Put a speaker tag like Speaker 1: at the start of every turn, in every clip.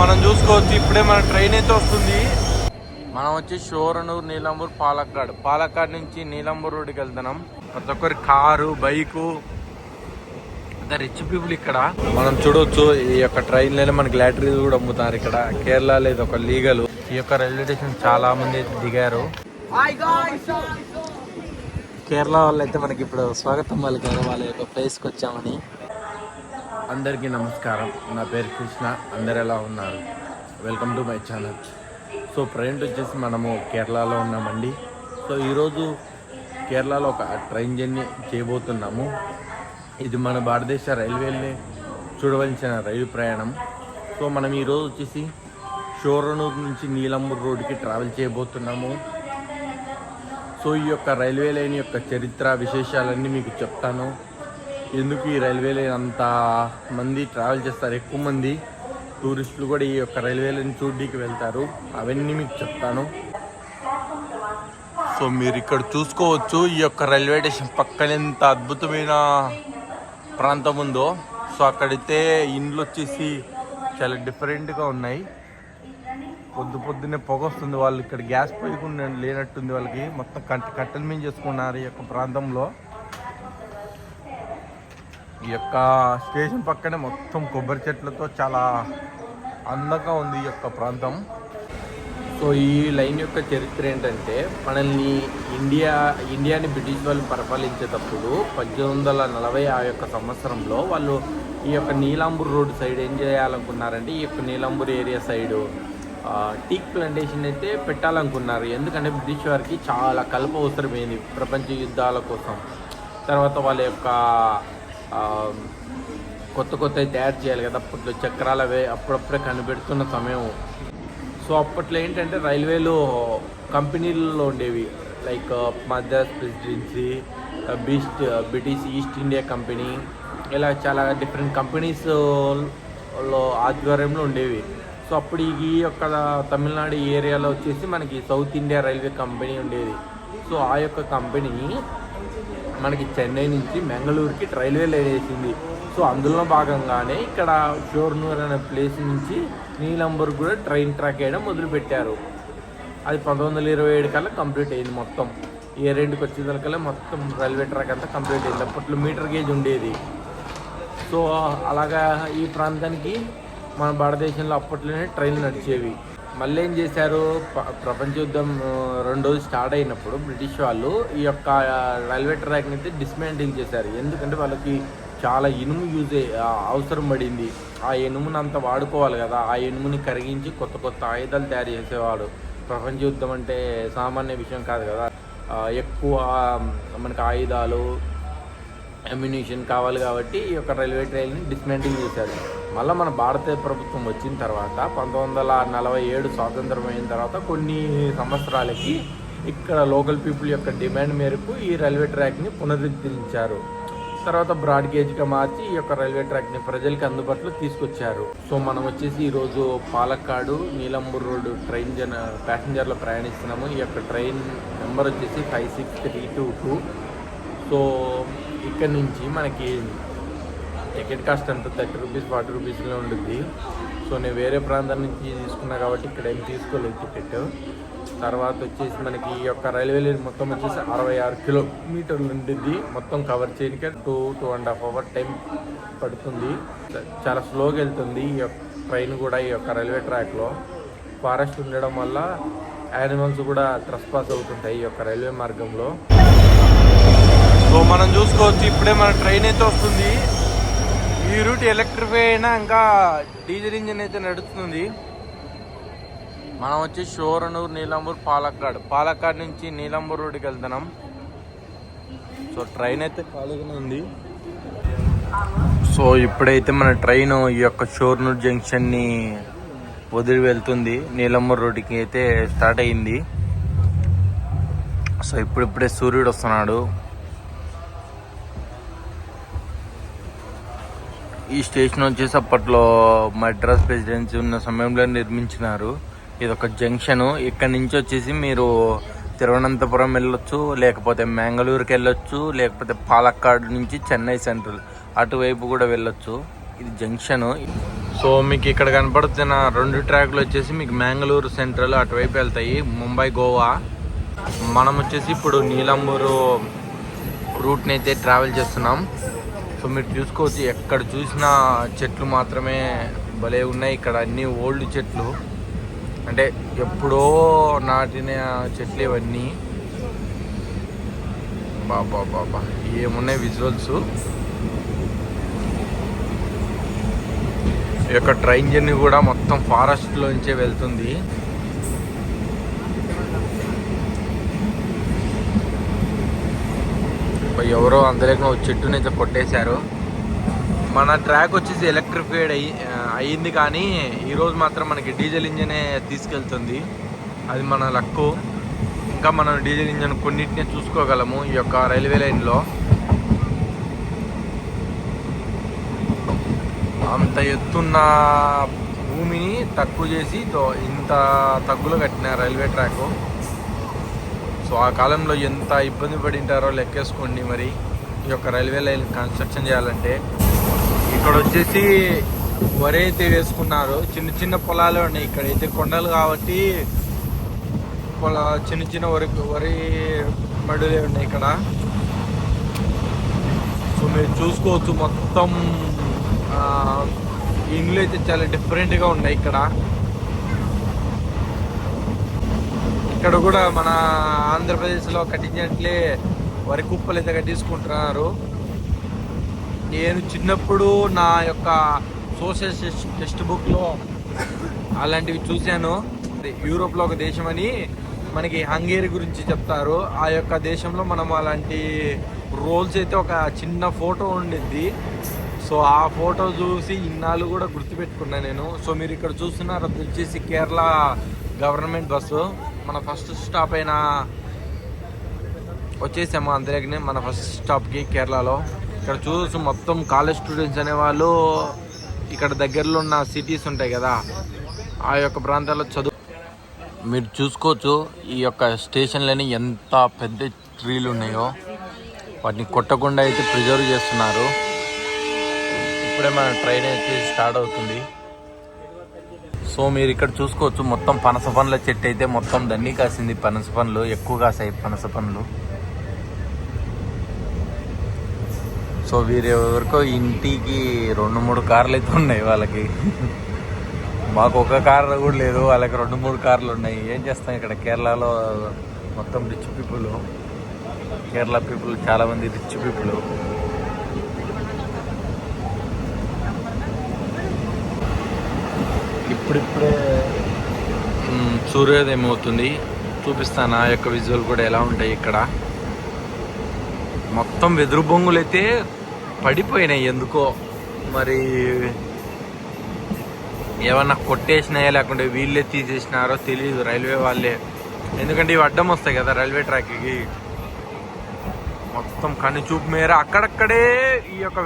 Speaker 1: మనం చూసుకోవచ్చు ఇప్పుడే మన ట్రైన్ అయితే వస్తుంది. మనం వచ్చి షోరనూరు, నీలంబూర్, పాలక్కాడ్ నుంచి నీలంబూర్ రోడ్డుకి వెళ్తున్నాం. ప్రతి ఒక్కరి కారు, బైకు, రిచ్ పీపుల్ ఇక్కడ మనం చూడవచ్చు. ఈ యొక్క ట్రైన్ లోనే మనకి లాటరీలు కూడా అమ్ముతారు ఇక్కడ. కేరళలో ఇది ఒక లీగల్. ఈ యొక్క రైల్వే స్టేషన్ చాలా మంది అయితే దిగారు. కేరళ వాళ్ళు అయితే మనకి ఇప్పుడు స్వాగతం పలికారు వాళ్ళ యొక్క ప్లేస్కి వచ్చామని. అందరికీ నమస్కారం, నా పేరు కృష్ణ. అందరు ఎలా ఉన్నారు? Welcome to my channel. So present వచ్చేసి మనము కేరళలో ఉన్నామండి. సో ఈరోజు కేరళలో ఒక ట్రైన్ జర్నీ చేయబోతున్నాము. ఇది మన భారతదేశ రైల్వేని చూడవలసిన రైలు ప్రయాణం. సో మనం ఈరోజు వచ్చేసి షోరనూరు నుంచి నీలంబూర్ రోడ్డుకి ట్రావెల్ చేయబోతున్నాము. సో ఈ యొక్క రైల్వే లైన్ యొక్క చరిత్ర, విశేషాలన్నీ మీకు చెప్తాను. ఎందుకు ఈ రైల్వే లైన్ అంత మంది ట్రావెల్ చేస్తారు, ఎక్కువ మంది టూరిస్టులు కూడా ఈ యొక్క రైల్వే లైన్ చూడ్డానికి వెళ్తారు, అవన్నీ మీకు చెప్తాను. సో మీరు ఇక్కడ చూసుకోవచ్చు, ఈ యొక్క రైల్వే స్టేషన్ పక్కన ఎంత అద్భుతమైన ప్రాంతం ఉందో. సో అక్కడైతే ఇండ్లు వచ్చేసి చాలా డిఫరెంట్గా ఉన్నాయి. పొద్దున్నే పొగ వస్తుంది. వాళ్ళు ఇక్కడ గ్యాస్ పోయకుండా లేనట్టుంది. వాళ్ళకి మొత్తం కట్టెల మీద చేసుకున్నారు ఈ యొక్క ప్రాంతంలో. ఈ యొక్క స్టేషన్ పక్కనే మొత్తం కొబ్బరి చెట్లతో చాలా అందంగా ఉంది ఈ యొక్క ప్రాంతం. సో ఈ లైన్ యొక్క చరిత్ర ఏంటంటే, మనల్ని ఇండియాని బ్రిటిష్ వాళ్ళు పరిపాలించేటప్పుడు 1840 ఆ యొక్క సంవత్సరంలో వాళ్ళు ఈ యొక్క నీలాంబూర్ రోడ్ సైడ్ ఏం చేయాలనుకున్నారంటే, ఈ యొక్క నీలాంబూర్ ఏరియా సైడు టీక్ ప్లాంటేషన్ అయితే పెట్టాలనుకున్నారు. ఎందుకంటే బ్రిటిష్ వారికి చాలా కలప అవసరమైంది ప్రపంచ యుద్ధాల కోసం. తర్వాత వాళ్ళ యొక్క కొత్త తయారు చేయాలి కదా. అప్పట్లో చక్రాలవే అప్పుడప్పుడే కనిపెడుతున్న సమయం. సో అప్పట్లో ఏంటంటే రైల్వేలు కంపెనీలలో ఉండేవి. Like Madras presidency, British east India company, ఇలా చాలా డిఫరెంట్ కంపెనీస్లో ఆధ్వర్యంలో ఉండేవి. సో అప్పుడు ఈ యొక్క తమిళనాడు ఏరియాలో వచ్చేసి మనకి సౌత్ ఇండియా రైల్వే కంపెనీ ఉండేది. సో ఆ యొక్క కంపెనీ మనకి చెన్నై నుంచి మెంగళూరుకి రైల్వే లైన్ వేసింది. సో అందులో భాగంగానే ఇక్కడ షోరనూర్ అనే ప్లేస్ నుంచి నీలంబూర్ కూడా ట్రైన్ ట్రాక్ వేయడం మొదలుపెట్టారు. అది 1927 కల్లా కంప్లీట్ అయింది. మొత్తం ఏ రెండుకి వచ్చేదానికల్లా మొత్తం రైల్వే ట్రాక్ అంతా కంప్లీట్ అయింది. అప్పట్లో మీటర్ గేజ్ ఉండేది. సో అలాగా ఈ ప్రాంతానికి మన భారతదేశంలో అప్పట్లోనే ట్రైన్లు నడిచేవి. మళ్ళీ ఏం చేశారు, ప్రపంచ యుద్ధం రెండోది స్టార్ట్ అయినప్పుడు బ్రిటిష్ వాళ్ళు ఈ యొక్క రైల్వే ట్రాక్ని అయితే డిస్మాంటిల్ చేశారు. ఎందుకంటే వాళ్ళకి చాలా ఇనుము అవసరం పడింది. ఆ ఇనుముని అంతా వాడుకోవాలి కదా. ఆ ఇనుముని కరిగించి కొత్త ఆయుధాలు తయారు చేసేవాడు. ప్రపంచ యుద్ధం అంటే సామాన్య విషయం కాదు కదా. ఎక్కువ మనకి ఆయుధాలు, అమ్యునిషన్ కావాలి కాబట్టి ఈ యొక్క రైల్వే ట్రైన్ని డిస్మాంటిల్ చేశారు. మళ్ళీ మన భారత ప్రభుత్వం వచ్చిన తర్వాత 1947 స్వాతంత్రం అయిన తర్వాత కొన్ని సంవత్సరాలకి ఇక్కడ లోకల్ పీపుల్ యొక్క డిమాండ్ మేరకు ఈ రైల్వే ట్రాక్ని పునరుద్ధరించారు. తర్వాత బ్రాడ్ గేజ్గా మార్చి ఈ యొక్క రైల్వే ట్రాక్ని ప్రజలకి అందుబాటులో తీసుకొచ్చారు. సో మనం వచ్చేసి ఈరోజు పాలక్కాడు నీలంబూర్ రోడ్డు ట్రైన్ ప్యాసింజర్లో ప్రయాణిస్తున్నాము. ఈ యొక్క ట్రైన్ నెంబర్ వచ్చేసి 56322. సో ఇక్కడ నుంచి మనకి టికెట్ కాస్ట్ అంతా 30 రూపీస్ 40 రూపీస్లో ఉంటుంది. సో నేను వేరే ప్రాంతం నుంచి తీసుకున్నా కాబట్టి ఇక్కడ ఏం తీసుకోలేదు టికెట్. తర్వాత వచ్చేసి మనకి ఈ యొక్క రైల్వే లైన్ మొత్తం వచ్చేసి 66 కిలోమీటర్లు ఉంటుంది. మొత్తం కవర్ చేయడానికి 2.5 అవర్ టైం పడుతుంది. చాలా స్లోగా వెళ్తుంది ఈ యొక్క ట్రైన్ కూడా. ఈ యొక్క రైల్వే ట్రాక్లో ఫారెస్ట్ ఉండడం వల్ల యానిమల్స్ కూడా ట్రెస్పాస్ అవుతుంటాయి ఈ యొక్క రైల్వే మార్గంలో. సో మనం చూసుకోవచ్చు, ఇప్పుడే మన ట్రైన్ అయితే వస్తుంది. ఈ రూట్ ఎలక్ట్రిఫై అయినా ఇంకా డీజిల్ ఇంజిన్ అయితే నడుస్తుంది. మనం వచ్చి షోరనూరు, నీలంబూర్, పాలక్కాడ్ నుంచి నీలంబూర్ రోడ్డుకి వెళ్తున్నాం. సో ట్రైన్ అయితే ఖాళీగానే ఉంది. సో ఇప్పుడైతే మన ట్రైన్ ఈ యొక్క షోరనూరు జంక్షన్ని వదిలి వెళ్తుంది. నీలంబూర్ రోడ్డుకి అయితే స్టార్ట్ అయింది. సో ఇప్పుడిప్పుడే సూర్యుడు వస్తున్నాడు. ఈ స్టేషన్ వచ్చేసి అప్పట్లో మద్రాస్ ప్రెసిడెన్సీ ఉన్న సమయంలో నిర్మించినారు. ఇది ఒక జంక్షన్. ఇక్కడ నుంచి వచ్చేసి మీరు తిరువనంతపురం వెళ్ళొచ్చు, లేకపోతే మ్యాంగళూరుకి వెళ్ళొచ్చు, లేకపోతే పాలక్కాడ్ నుంచి చెన్నై సెంట్రల్ అటువైపు కూడా వెళ్ళొచ్చు. ఇది జంక్షన్. సో మీకు ఇక్కడ కనపడుతున్న 2 ట్రాక్లు వచ్చేసి మీకు మ్యాంగళూరు సెంట్రల్ అటువైపు వెళ్తాయి, ముంబై గోవా. మనం వచ్చేసి ఇప్పుడు నీలంబూరు రూట్ని అయితే ట్రావెల్ చేస్తున్నాం. సో మీరు చూసుకోవచ్చు, ఎక్కడ చూసినా చెట్లు మాత్రమే భలే ఉన్నాయి. ఇక్కడ అన్నీ ఓల్డ్ చెట్లు, అంటే ఎప్పుడో నాటిన చెట్లు ఇవన్నీ. బాబా బాబా ఏమున్నాయి విజువల్స్. ఈ యొక్క ట్రైన్ జర్నీ కూడా మొత్తం ఫారెస్ట్లోంచే వెళ్తుంది. ఎవరో అందులోకి చెట్టుని అయితే కొట్టేశారు. మన ట్రాక్ వచ్చేసి ఎలక్ట్రిఫైడ్ అయ్యింది, కానీ ఈరోజు మాత్రం మనకి డీజిల్ ఇంజనే తీసుకెళ్తుంది. అది మన లక్కు. ఇంకా మనం డీజిల్ ఇంజన్ కొన్నిటినే చూసుకోగలము ఈ యొక్క రైల్వే లైన్లో. అంత ఎత్తున్న భూమిని తక్కువ చేసి ఇంత తగ్గులో కట్టిన రైల్వే ట్రాక్. సో ఆ కాలంలో ఎంత ఇబ్బంది పడింటారో లెక్కేసుకోండి. మరి ఈ యొక్క రైల్వే లైన్ కన్స్ట్రక్షన్ చేయాలంటే ఇక్కడ వచ్చేసి వరి అయితే వేసుకున్నారు. చిన్న చిన్న పొలాలే ఉన్నాయి. ఇక్కడైతే కొండలు కాబట్టి చిన్న చిన్న వరి మడులే ఉన్నాయి ఇక్కడ. సో మీరు చూసుకోవచ్చు, మొత్తం ఇండ్లు అయితే చాలా డిఫరెంట్గా ఉన్నాయి ఇక్కడ. ఇక్కడ కూడా మన ఆంధ్రప్రదేశ్లో కట్టించినట్లే వరి కుప్పలు అయితే కట్టించుకుంటున్నారు. నేను చిన్నప్పుడు నా యొక్క సోషల్ టెక్స్ట్ బుక్లో అలాంటివి చూశాను. యూరోప్లో ఒక దేశం అని మనకి హంగేరి గురించి చెప్తారు. ఆ యొక్క దేశంలో మనం అలాంటి రోల్స్ అయితే ఒక చిన్న ఫోటో ఉండింది. సో ఆ ఫోటో చూసి ఇన్నాళ్ళు కూడా గుర్తుపెట్టుకున్నాను నేను. సో మీరు ఇక్కడ చూస్తున్నారు, అది వచ్చేసి కేరళ గవర్నమెంట్ బస్సు. మన ఫస్ట్ స్టాప్ అయినా వచ్చేసాము అందులోకి, మన ఫస్ట్ స్టాప్కి కేరళలో. ఇక్కడ చూసి మొత్తం కాలేజ్ స్టూడెంట్స్ అనేవాళ్ళు ఇక్కడ దగ్గరలో ఉన్న సిటీస్ ఉంటాయి కదా, ఆ యొక్క ప్రాంతాల్లో చదువు. మీరు చూసుకోవచ్చు ఈ యొక్క స్టేషన్లని ఎంత పెద్ద ట్రీలు ఉన్నాయో, వాటిని కొట్టకుండా అయితే ప్రిజర్వ్ చేస్తున్నారు. ఇప్పుడే మన ట్రైన్ అయితే స్టార్ట్ అవుతుంది. సో మీరు ఇక్కడ చూసుకోవచ్చు, మొత్తం పనస పండ్ల చెట్టు అయితే మొత్తం దన్ని కాసింది. పనస పండ్లు ఎక్కువ కాసాయి, పనస పండ్లు. సో వీరెవరికో ఇంటికి 2-3 కార్లు అయితే ఉన్నాయి వాళ్ళకి. మాకు ఒక కార్ కూడా లేదు, వాళ్ళకి 2-3 కార్లు ఉన్నాయి. ఏం చేస్తాం, ఇక్కడ కేరళలో మొత్తం రిచ్ పీపుల్. కేరళ పీపుల్ చాలామంది రిచ్ పీపుల్. ఇప్పుడిప్పుడే సూర్యోదయం అవుతుంది. చూపిస్తాను ఆ యొక్క విజువల్ కూడా ఎలా ఉంటాయి. ఇక్కడ మొత్తం వెదురు బొంగులు అయితే పడిపోయినాయి ఎందుకో, మరి ఏమన్నా కొట్టేసినాయా లేకుంటే వీళ్ళే తీసేసినారో తెలియదు, రైల్వే వాళ్ళే. ఎందుకంటే ఇవి అడ్డం వస్తాయి కదా రైల్వే ట్రాక్కి. మొత్తం కనుచూపు మేర అక్కడక్కడే ఈ యొక్క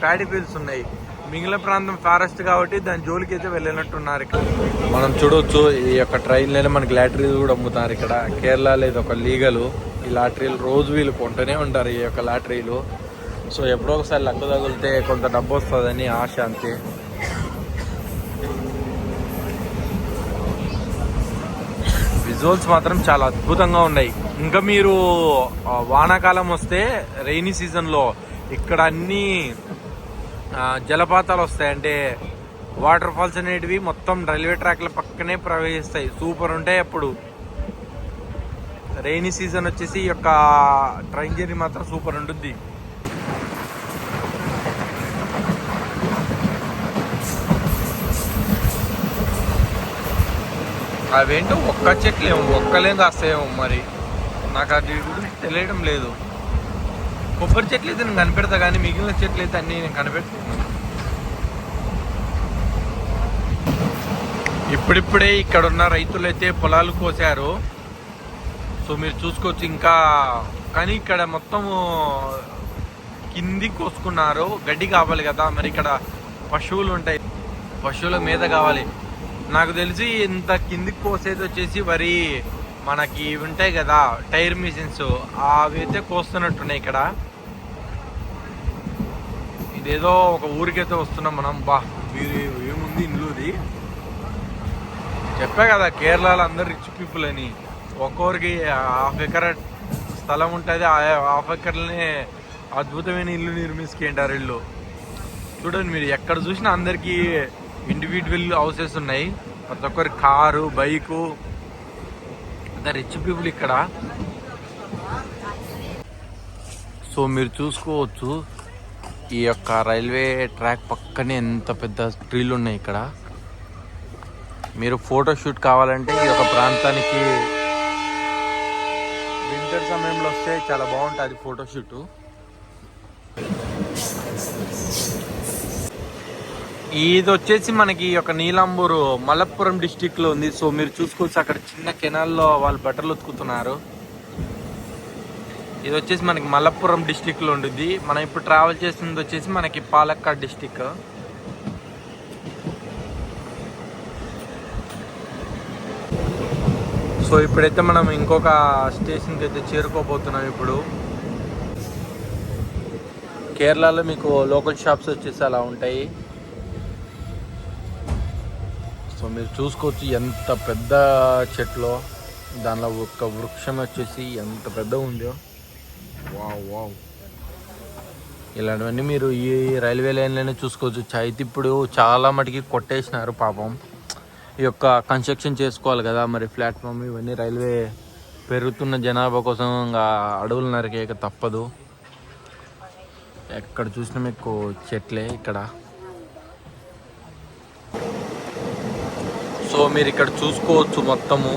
Speaker 1: ప్యాడీ ఫీల్డ్స్ ఉన్నాయి. మిగిలిన ప్రాంతం ఫారెస్ట్ కాబట్టి దాని జోలికి అయితే వెళ్ళినట్టున్నారు. ఇక్కడ మనం చూడవచ్చు, ఈ యొక్క ట్రైన్లోనే మనకి లాటరీలు కూడా అమ్ముతారు. ఇక్కడ కేరళలో ఇది ఒక లీగలు. ఈ లాటరీలు రోజు వీళ్ళు కొంటూనే ఉంటారు ఈ యొక్క లాటరీలు. సో ఎప్పుడో ఒకసారి లక్కు తగిలితే కొంత డబ్బు వస్తుందని ఆశ, అంతే. విజువల్స్ మాత్రం చాలా అద్భుతంగా ఉన్నాయి. ఇంకా మీరు వానాకాలం వస్తే రైనీ సీజన్లో ఇక్కడ అన్నీ జలపాతాలు వస్తాయి. అంటే వాటర్ ఫాల్స్ అనేటివి మొత్తం రైల్వే ట్రాక్ల పక్కనే ప్రవహిస్తాయి. సూపర్ ఉంటాయి. అప్పుడు రైనీ సీజన్ వచ్చేసి ఈ యొక్క ట్రైన్ జర్నీ మాత్రం సూపర్ ఉంటుంది. అవేంటో ఒక్క చెట్లేమో, ఒక్కలేం కాస్తాయేమో, మరి నాకు అది గురించి తెలియడం లేదు. కొబ్బరి చెట్లు అయితే నేను కనిపెడతా, కానీ మిగిలిన చెట్లు అయితే అన్నీ నేను కనిపెడుతున్నాను. ఇప్పుడిప్పుడే ఇక్కడ ఉన్న రైతులు అయితే పొలాలు కోసారు. సో మీరు చూసుకోవచ్చు. ఇంకా కానీ ఇక్కడ మొత్తము కింది కోసుకున్నారు. గడ్డి కావాలి కదా, మరి ఇక్కడ పశువులు ఉంటాయి, పశువుల మీద కావాలి. నాకు తెలిసి ఇంత కిందికి కోసేది వచ్చేసి వరి మనకి ఉంటాయి కదా టైర్ మిషన్స్, అవి అయితే కోస్తున్నట్టున్నాయి ఇక్కడ. ఇదేదో ఒక ఊరికైతే వస్తున్నాం మనం. బా ఉంది ఇల్లుది. చెప్పా కదా కేరళలో అందరు రిచ్ పీపుల్ అని. ఒక్కొక్కరికి హాఫ్ ఎకర్ స్థలం ఉంటుంది. ఆ హాఫ్ ఎకర్ని అద్భుతమైన ఇల్లు నిర్మించుకుంటారు. ఇల్లు చూడండి మీరు, ఎక్కడ చూసినా అందరికీ ఇండివిజువల్ హౌసెస్ ఉన్నాయి. ప్రతి ఒక్కరి కారు, బైకు, రిచ్ పీపుల్ ఇక్కడ. సో మీరు చూసుకోవచ్చు ఈ యొక్క రైల్వే ట్రాక్ పక్కనే ఎంత పెద్ద ట్రీలు ఉన్నాయి ఇక్కడ. మీరు ఫోటోషూట్ కావాలంటే ఈ యొక్క ప్రాంతానికి వింటర్ సమయంలో వస్తే చాలా బాగుంటుంది ఫోటోషూట్. ఇది వచ్చేసి మనకి ఒక నీలాంబూరు మలప్పురం డిస్టిక్లో ఉంది. సో మీరు చూసుకోవచ్చు అక్కడ చిన్న కెనాల్లో వాళ్ళు బట్టలు ఉతుకుతున్నారు. ఇది వచ్చేసి మనకి మలప్పురం డిస్టిక్లో ఉంటుంది. మనం ఇప్పుడు ట్రావెల్ చేస్తుంది వచ్చేసి మనకి పాలక్కాడ్ డిస్టిక్. సో ఇప్పుడైతే మనం ఇంకొక స్టేషన్కి అయితే చేరుకోబోతున్నాం. ఇప్పుడు కేరళలో మీకు లోకల్ షాప్స్ వచ్చేసి అలా ఉంటాయి. సో మీరు చూసుకోవచ్చు ఎంత పెద్ద చెట్లు, దానిలో ఒక వృక్షం వచ్చేసి ఎంత పెద్ద ఉందో. వావ్ వావ్, ఇలాంటివన్నీ మీరు ఈ రైల్వే లైన్లోనే చూసుకోవచ్చు. అయితే ఇప్పుడు చాలా మటుకి కొట్టేసినారు పాపం. ఈ యొక్క కన్స్ట్రక్షన్ చేసుకోవాలి కదా మరి, ప్లాట్ఫామ్ ఇవన్నీ. రైల్వే పెరుగుతున్న జనాభా కోసం ఇంకా అడవులు నరికేయక తప్పదు. ఎక్కడ చూసినా మీకు చెట్లే ఇక్కడ. సో మీరు ఇక్కడ చూసుకోవచ్చు మొత్తము.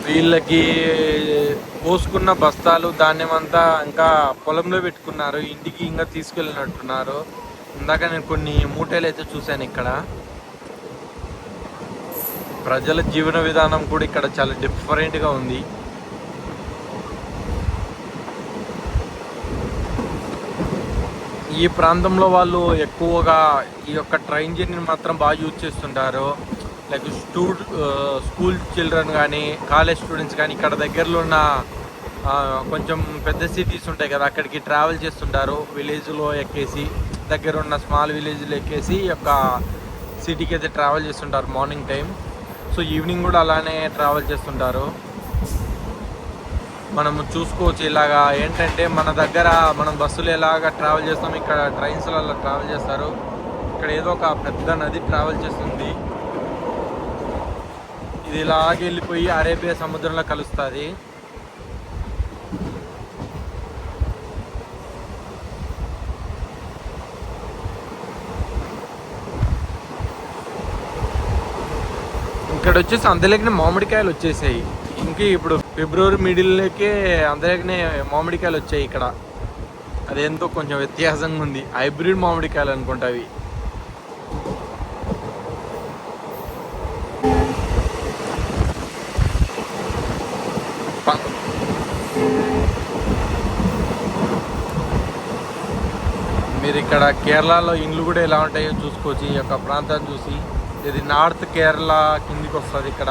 Speaker 1: వీళ్ళకి పోసుకున్న బస్తాలు ధాన్యం అంతా ఇంకా పొలంలో పెట్టుకున్నారు, ఇంటికి ఇంకా తీసుకెళ్ళినట్టున్నారు. ఇందాక నేను కొన్ని మూటలు అయితే చూశాను ఇక్కడ. ప్రజల జీవన విధానం కూడా ఇక్కడ చాలా డిఫరెంట్గా ఉంది. ఈ ప్రాంతంలో వాళ్ళు ఎక్కువగా ఈ యొక్క ట్రైన్ జర్నీని మాత్రం బాగా యూజ్ చేస్తుంటారు. లైక్ స్కూల్ చిల్డ్రన్ కానీ, కాలేజ్ స్టూడెంట్స్ కానీ ఇక్కడ దగ్గరలో ఉన్న కొంచెం పెద్ద సిటీస్ ఉంటాయి కదా, అక్కడికి ట్రావెల్ చేస్తుంటారు. విలేజ్లో ఎక్కేసి, దగ్గర ఉన్న స్మాల్ విలేజ్లో ఎక్కేసి ఈ యొక్క సిటీకి అయితే ట్రావెల్ చేస్తుంటారు మార్నింగ్ టైం. సో ఈవినింగ్ కూడా అలానే ట్రావెల్ చేస్తుంటారు. మనము చూసుకోవచ్చు ఇలాగా ఏంటంటే మన దగ్గర మనం బస్సులు ఎలాగ ట్రావెల్ చేస్తాం, ఇక్కడ ట్రైన్స్లో అలా ట్రావెల్ చేస్తారు. ఇక్కడ ఏదో ఒక పెద్ద నది ట్రావెల్ చేస్తుంది. ఇది ఇలాగ వెళ్ళిపోయి అరేబియా సముద్రంలో కలుస్తుంది. ఇక్కడ వచ్చేసి అందరికీ మామిడికాయలు వచ్చేసాయి. ఇంక ఇప్పుడు ఫిబ్రవరి మిడిల్లోకే అందరికీ మామిడికాయలు వచ్చాయి ఇక్కడ. అదేంతో కొంచెం వ్యత్యాసంగా ఉంది. హైబ్రిడ్ మామిడికాయలు అనుకుంటా అవి. మీరు ఇక్కడ కేరళలో ఇండ్లు కూడా ఎలా ఉంటాయో చూసుకోవచ్చు. ఈ యొక్క ప్రాంతాన్ని చూసి, ఇది నార్త్ కేరళ కిందికి వస్తుంది. ఇక్కడ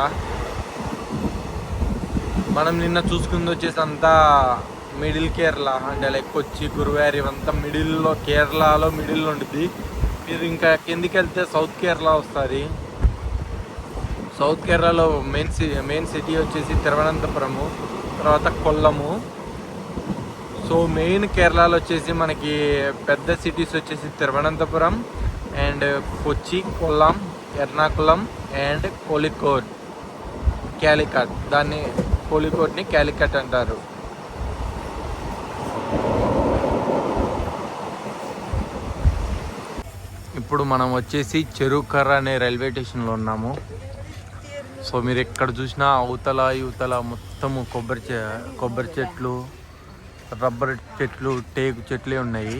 Speaker 1: మనం నిన్న చూసుకుంది వచ్చేసి అంతా మిడిల్ కేరళ, అంటే లైక్ కొచ్చి, గురువాయూర్ ఇవంతా మిడిల్లో, కేరళలో మిడిల్లో ఉంటుంది. మీరు ఇంకా కిందికి వెళ్తే సౌత్ కేరళ వస్తుంది. సౌత్ కేరళలో మెయిన్ సిటీ వచ్చేసి తిరువనంతపురము, తర్వాత కొల్లము. సో మెయిన్ కేరళలో వచ్చేసి మనకి పెద్ద సిటీస్ వచ్చేసి Thiruvananthapuram and Kochi, Kollam, Ernakulam and Kozhikode, Calicut. దాన్ని కోలికోట్ని క్యాలికట్ అంటారు. ఇప్పుడు మనం వచ్చేసి చెరుకర్ర అనే రైల్వే స్టేషన్లో ఉన్నాము. సో మీరు ఎక్కడ చూసినా అవతల యువతల మొత్తము కొబ్బరి చెట్లు, రబ్బర్ చెట్లు, టేకు చెట్లే ఉన్నాయి.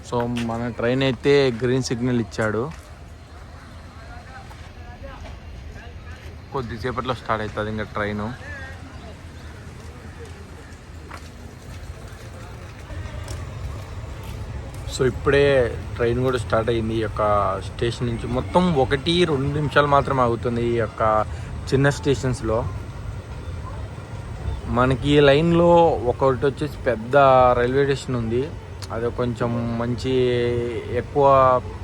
Speaker 1: సో మన ట్రైన్ అయితే గ్రీన్ సిగ్నల్ ఇచ్చాడు. కొద్దిసేపట్లో స్టార్ట్ అవుతుంది ఇంకా ట్రైను. సో సో ఇప్పుడే ట్రైన్ కూడా స్టార్ట్ అయింది ఈ యొక్క స్టేషన్ నుంచి. మొత్తం 1-2 నిమిషాలు మాత్రమే ఆగుతుంది ఈ యొక్క చిన్న స్టేషన్స్లో. మనకి లైన్లో ఒకటి వచ్చేసి పెద్ద రైల్వే స్టేషన్ ఉంది. అది కొంచెం మంచి ఎక్కువ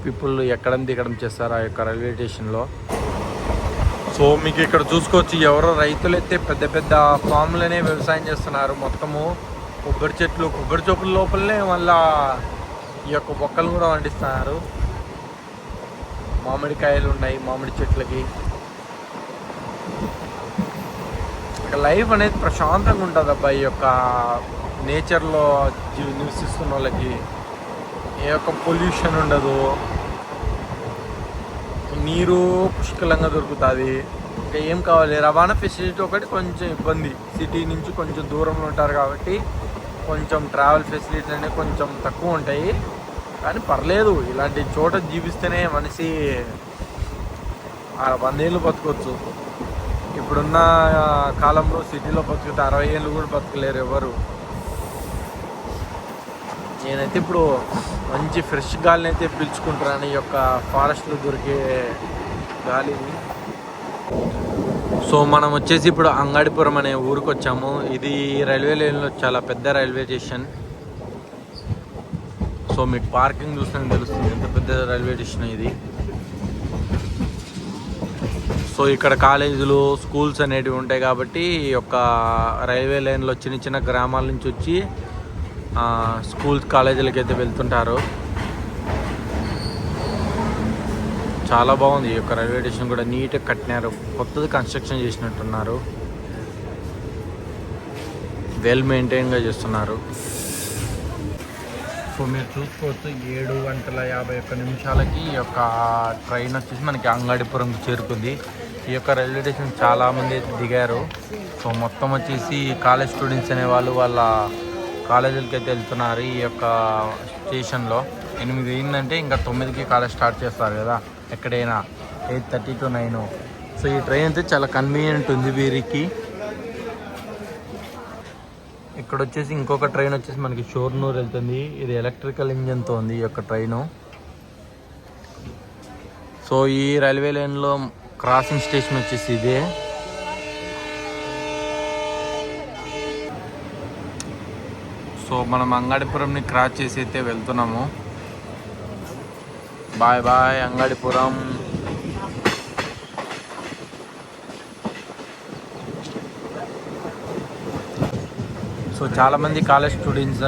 Speaker 1: పీపుల్ ఎక్కడం దిగడం చేస్తారు ఆ యొక్క రైల్వే స్టేషన్లో. సో మీకు ఇక్కడ చూసుకోవచ్చు, ఎవరో రైతులు అయితే పెద్ద పెద్ద ఫామ్లనే వ్యవసాయం చేస్తున్నారు. మొత్తము కొబ్బరి చెట్లు, కొబ్బరి చెప్పుల లోపలనే మళ్ళా ఈ యొక్క మొక్కలు కూడా పండిస్తున్నారు. మామిడికాయలు ఉన్నాయి మామిడి చెట్లకి. లైఫ్ అనేది ప్రశాంతంగా ఉంటుంది అబ్బా ఈ యొక్క నేచర్లో నివసిస్తున్న వాళ్ళకి. ఏ యొక్క పొల్యూషన్ ఉండదు, నీరు పుష్కలంగా దొరుకుతుంది. ఇంకా ఏం కావాలి, రవాణా ఫెసిలిటీ ఒకటి కొంచెం ఇబ్బంది. సిటీ నుంచి కొంచెం దూరంలో ఉంటారు కాబట్టి కొంచెం ట్రావెల్ ఫెసిలిటీస్ అనేవి కొంచెం తక్కువ ఉంటాయి. కానీ పర్లేదు, ఇలాంటి చోట జీవిస్తేనే మనిషి 100 ఏళ్ళు బతకొచ్చు. ఇప్పుడున్న కాలంలో సిటీలో బతికితే 60 ఏళ్ళు కూడా బతకలేరు ఎవరు. నేనైతే ఇప్పుడు మంచి ఫ్రెష్ గాలిని అయితే పీల్చుకుంటున్నాను, ఈ యొక్క ఫారెస్ట్లో దొరికే గాలిని. సో మనం వచ్చేసి ఇప్పుడు అంగాడిపురం అనే ఊరికి వచ్చాము. ఇది రైల్వే లైన్లో చాలా పెద్ద రైల్వే స్టేషన్. సో మీకు పార్కింగ్ చూస్తే తెలుస్తుంది ఎంత పెద్ద రైల్వే స్టేషన్ ఇది. సో ఇక్కడ కాలేజీలు, స్కూల్స్ అనేటివి ఉంటాయి కాబట్టి ఈ యొక్క రైల్వే లైన్లో చిన్న చిన్న గ్రామాల నుంచి వచ్చి స్కూల్స్, కాలేజీలకి అయితే వెళ్తుంటారు. చాలా బాగుంది ఈ యొక్క రైల్వే స్టేషన్ కూడా. నీట్గా కట్టినారు, కొత్తది కన్స్ట్రక్షన్ చేసినట్టున్నారు. వెల్ మెయింటైన్గా చేస్తున్నారు. సో మీరు చూసుకోవచ్చు 7:51 ఈ యొక్క ట్రైన్ వచ్చేసి మనకి అంగాడిపురంకి చేరుకుంది. ఈ యొక్క రైల్వే స్టేషన్ చాలామంది అయితే దిగారు. సో మొత్తం వచ్చేసి కాలేజ్ స్టూడెంట్స్ అనేవాళ్ళు వాళ్ళ కాలేజీలకి అయితే వెళ్తున్నారు. ఈ యొక్క స్టేషన్లో 8 అయిందంటే ఇంకా 9కి కాలేజ్ స్టార్ట్ చేస్తారు కదా ఎక్కడైనా, 8:30 to 9. సో ఈ ట్రైన్ అయితే చాలా కన్వీనియంట్ ఉంది వీరికి. ఇక్కడ వచ్చేసి ఇంకొక ట్రైన్ వచ్చేసి మనకి షోర్నూర్ వెళ్తుంది. ఇది ఎలక్ట్రికల్ ఇంజన్తో ఉంది ఈ యొక్క ట్రైను. సో ఈ రైల్వే లైన్లో క్రాసింగ్ స్టేషన్ వచ్చేసి ఇదే. సో మనం అంగాడిపురంని క్రాస్ చేసి అయితే వెళ్తున్నాము. Bye bye Angadipuram. సో చాలామంది కాలేజ్ స్టూడెంట్స్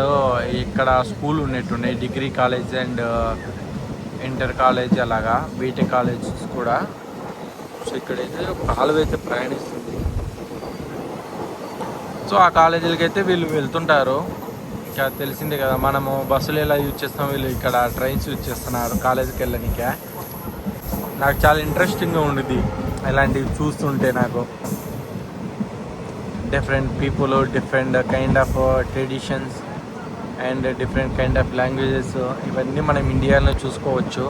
Speaker 1: ఇక్కడ స్కూల్ ఉన్నట్టున్నాయి, degree college and inter college అలాగా, బీటెక్ కాలేజెస్ కూడా. సో ఇక్కడైతే కాలువ అయితే ప్రయాణిస్తుంది. సో ఆ కాలేజీలకి అయితే వీళ్ళు వెళ్తుంటారు. ఇంకా తెలిసిందే కదా, మనము బస్సులు ఎలా యూజ్ చేస్తాం, వీళ్ళు ఇక్కడ ట్రైన్స్ యూజ్ చేస్తున్నారు కాలేజీకి వెళ్ళడానికే. నాకు చాలా ఇంట్రెస్టింగ్గా ఉండిద్ది ఇలాంటివి చూస్తుంటే. నాకు different people, different kind of traditions and different kind of languages, ఇవన్నీ మనం ఇండియాలో చూసుకోవచ్చు.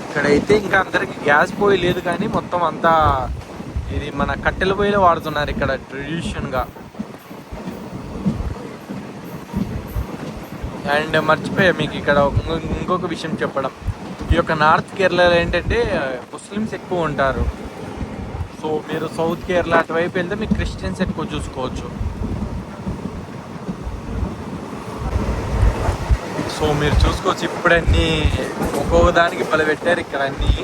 Speaker 1: ఇక్కడైతే ఇంకా అందరికి గ్యాస్ పొయ్యి లేదు కానీ మొత్తం అంతా ఇది మన కట్టెల పొయ్యిలో వాడుతున్నారు ఇక్కడ ట్రెడిషన్గా. అండ్ మర్చిపోయా మీకు ఇక్కడ ఇంకొక విషయం చెప్పడం. ఈ యొక్క నార్త్ కేరళలో ఏంటంటే ముస్లిమ్స్ ఎక్కువ ఉంటారు. సో మీరు సౌత్ కేరళ అటువైపు వెళ్తే మీకు క్రిస్టియన్స్ ఎక్కువ చూసుకోవచ్చు. సో మీరు చూసుకోవచ్చు ఇప్పుడన్నీ ఒక్కొక్క దానికి బల పెట్టారు ఇక్కడ. అన్నీ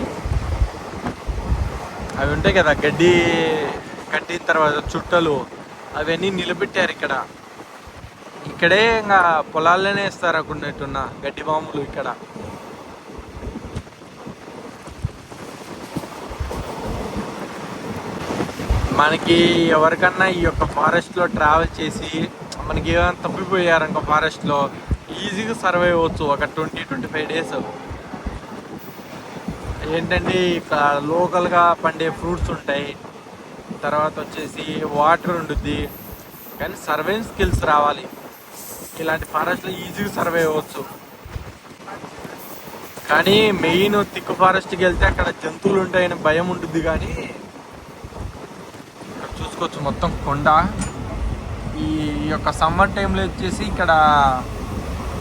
Speaker 1: అవి ఉంటాయి కదా గడ్డి కట్టిన తర్వాత చుట్టలు, అవన్నీ నిలబెట్టారు ఇక్కడ. ఇక్కడే ఇంకా పొలాల్లోనే వేస్తారు అనుకున్నట్టున్న గడ్డి బాంబులు ఇక్కడ. మనకి ఎవరికన్నా ఈ యొక్క ఫారెస్ట్లో ట్రావెల్ చేసి మనకి ఏమైనా తప్పిపోయారనుకో ఫారెస్ట్లో ఈజీగా సర్వైవ్ అవ్వచ్చు ఒక 20-25 డేస్. ఏంటంటే ఇక్కడ లోకల్గా పండే ఫ్రూట్స్ ఉంటాయి, తర్వాత వచ్చేసి వాటర్ ఉంటుంది, కానీ సర్వైవింగ్ స్కిల్స్ రావాలి. ఇలాంటి ఫారెస్ట్లో ఈజీగా సర్వైవ్ అవ్వచ్చు. కానీ మెయిన్ థిక్ ఫారెస్ట్కి వెళ్తే అక్కడ జంతువులు ఉంటాయని భయం ఉంటుంది. కానీ చూసుకోవచ్చు మొత్తం కొండ. ఈ యొక్క సమ్మర్ టైంలో వచ్చేసి ఇక్కడ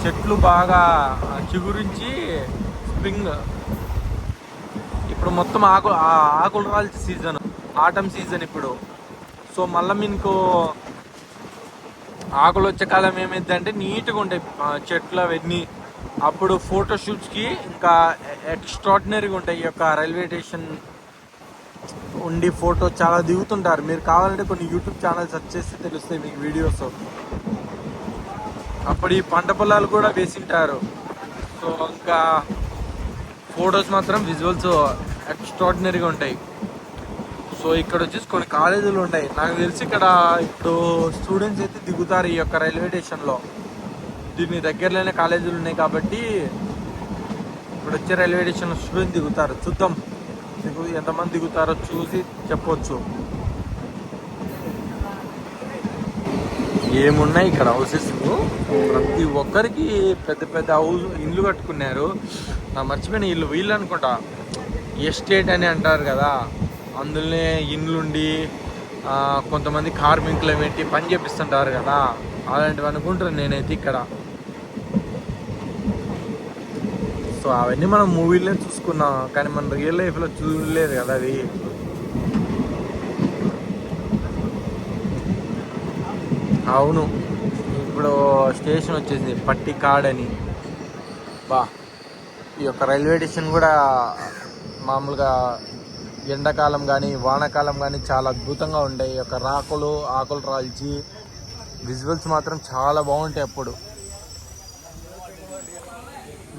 Speaker 1: చెట్లు బాగా చిగురించి స్ప్రింగ్, ఇప్పుడు మొత్తం ఆకులు రాల్చే సీజన్, ఆటమ్ సీజన్ ఇప్పుడు. సో మళ్ళీ మీకు ఆకులు వచ్చే కాలం ఏమైందంటే నీట్గా ఉంటాయి చెట్లు అవన్నీ. అప్పుడు ఫోటోషూట్స్కి ఇంకా ఎక్స్ట్రాడినరీగా ఉంటాయి. ఈ యొక్క రైల్వే స్టేషన్ ఉండి ఫోటో చాలా దిగుతుంటారు. మీరు కావాలంటే కొన్ని యూట్యూబ్ ఛానల్ సెర్చ్ చేస్తే తెలుస్తాయి మీకు వీడియోస్. అప్పుడు ఈ పంట పొలాలు కూడా వేసింటారు. సో ఇంకా ఫొటోస్ మాత్రం విజువల్స్ ఎక్స్ట్రాడినరీగా ఉంటాయి. సో ఇక్కడ వచ్చేసి కొన్ని కాలేజీలు ఉంటాయి. నాకు తెలిసి ఇక్కడ ఇప్పుడు స్టూడెంట్స్ అయితే దిగుతారు ఈ యొక్క రైల్వే స్టేషన్లో. దీని దగ్గరలోనే కాలేజీలు ఉన్నాయి కాబట్టి ఇప్పుడు వచ్చే రైల్వే స్టేషన్లో స్టూడెంట్స్ దిగుతారు. చూద్దాం ఎంతమంది దిగుతారో చూసి చెప్పవచ్చు. ఏమున్నాయి ఇక్కడ హౌసెస్, ప్రతి ఒక్కరికి పెద్ద పెద్ద హౌస్ ఇల్లు కట్టుకున్నారు. నా మర్చిపోయిన ఇల్లు వీళ్ళు అనుకుంటా, ఎస్టేట్ అని అంటారు కదా, అందులోనే ఇండ్లుండి కొంతమంది కార్మికులు పెట్టి పని చేపిస్తుంటారు కదా, అలాంటివి అనుకుంటాను నేనైతే ఇక్కడ. సో అవన్నీ మనం మూవీలో చూసుకున్నాం కానీ మనం రియల్ లైఫ్లో చూడలేదు కదా అవి. అవును, ఇప్పుడు స్టేషన్ వచ్చేసింది పట్టికాడ్ అని. ఈ యొక్క రైల్వే స్టేషన్ కూడా మామూలుగా ఎండాకాలం కానీ వానాకాలం కానీ చాలా అద్భుతంగా ఉంటాయి. ఈ యొక్క ఆకులు రాల్చి విజువల్స్ మాత్రం చాలా బాగుంటాయి. అప్పుడు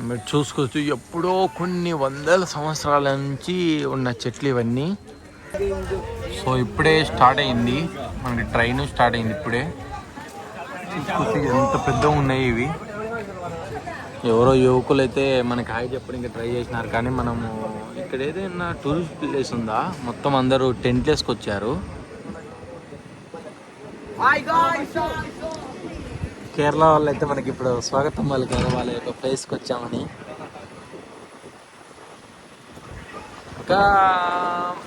Speaker 1: మీరు చూసుకోవచ్చు, ఎప్పుడో కొన్ని వందల సంవత్సరాల నుంచి ఉన్న చెట్లు ఇవన్నీ. సో ఇప్పుడే స్టార్ట్ అయింది మనకి, ట్రైన్ స్టార్ట్ అయింది ఇప్పుడే. చూసుకోవచ్చు ఎంత పెద్దగా ఉన్నాయి ఇవి. ఎవరో యువకులు అయితే మనకి హాయ్ చెప్పడానికి ట్రై చేసినారు. కానీ మనము ఇక్కడ ఏదైనా టూరిస్ట్ ప్లేస్ ఉందా, మొత్తం అందరూ టెంట్ వేసుకొచ్చారు. కేరళ వాళ్ళు అయితే మనకి ఇప్పుడు స్వాగతం పలికారు వాళ్ళ యొక్క ప్లేస్కి వచ్చామని. ఇంకా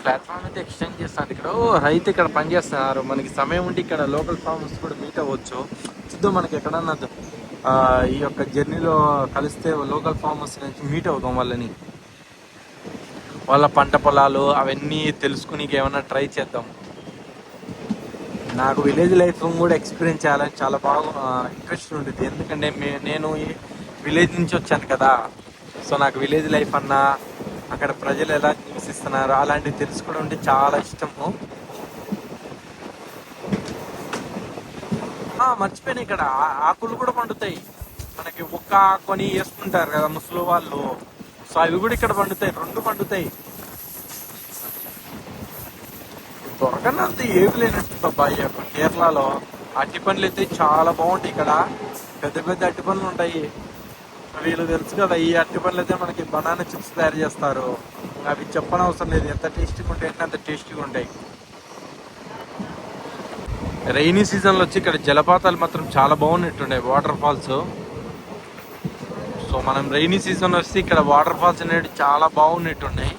Speaker 1: ప్లాట్ఫామ్ అయితే ఎక్స్టెండ్ చేస్తాను. ఇక్కడ రైతు ఇక్కడ పనిచేస్తున్నారు. మనకి సమయం ఉంటే ఇక్కడ లోకల్ ఫార్మర్స్ కూడా మీట్ అవ్వచ్చు. చూద్దాం మనకి ఎక్కడన్నా ఈ యొక్క జర్నీలో కలిస్తే లోకల్ ఫార్మర్స్ నుంచి మీట్ అవుతాం వాళ్ళని. వాళ్ళ పంట పొలాలు అవన్నీ తెలుసుకుని ఏమైనా ట్రై చేద్దాం. నాకు విలేజ్ లైఫ్ కూడా ఎక్స్పీరియన్స్ చేయాలని చాలా బాగా ఇంట్రెస్ట్ ఉంటుంది. ఎందుకంటే నేను విలేజ్ నుంచి వచ్చాను కదా. సో నాకు విలేజ్ లైఫ్ అన్నా, అక్కడ ప్రజలు ఎలా నివసిస్తున్నారు అలాంటివి తెలుసుకోవడం అంటే చాలా ఇష్టము. మర్చిపోయినా ఇక్కడ ఆకులు కూడా పండుతాయి. మనకి ఒక్క ఆకుని వేసుకుంటారు కదా ముసలి వాళ్ళు, సో అవి కూడా ఇక్కడ పండుతాయి, 2 పండుతాయి. దొరకనంత ఏమి లేనట్టు అబ్బాయి కేరళలో. అట్టి పనులు అయితే చాలా బాగుంటాయి. ఇక్కడ పెద్ద పెద్ద అట్టి పనులు ఉంటాయి. వీళ్ళు తెలుసు కదా, ఈ అట్టి పనులు అయితే మనకి బనానా చిప్స్ తయారు చేస్తారు. అవి చెప్పనవసరం లేదు, ఎంత టేస్టీగా ఉంటాయి అంటే అంత టేస్టీగా ఉంటాయి. రైనీ సీజన్లో వచ్చి ఇక్కడ జలపాతాలు మాత్రం చాలా బాగున్నట్టుండే, వాటర్ ఫాల్స్. సో మనం రైనీ సీజన్ వస్తే ఇక్కడ వాటర్ ఫాల్స్ అనేవి చాలా బాగున్నట్టున్నాయి.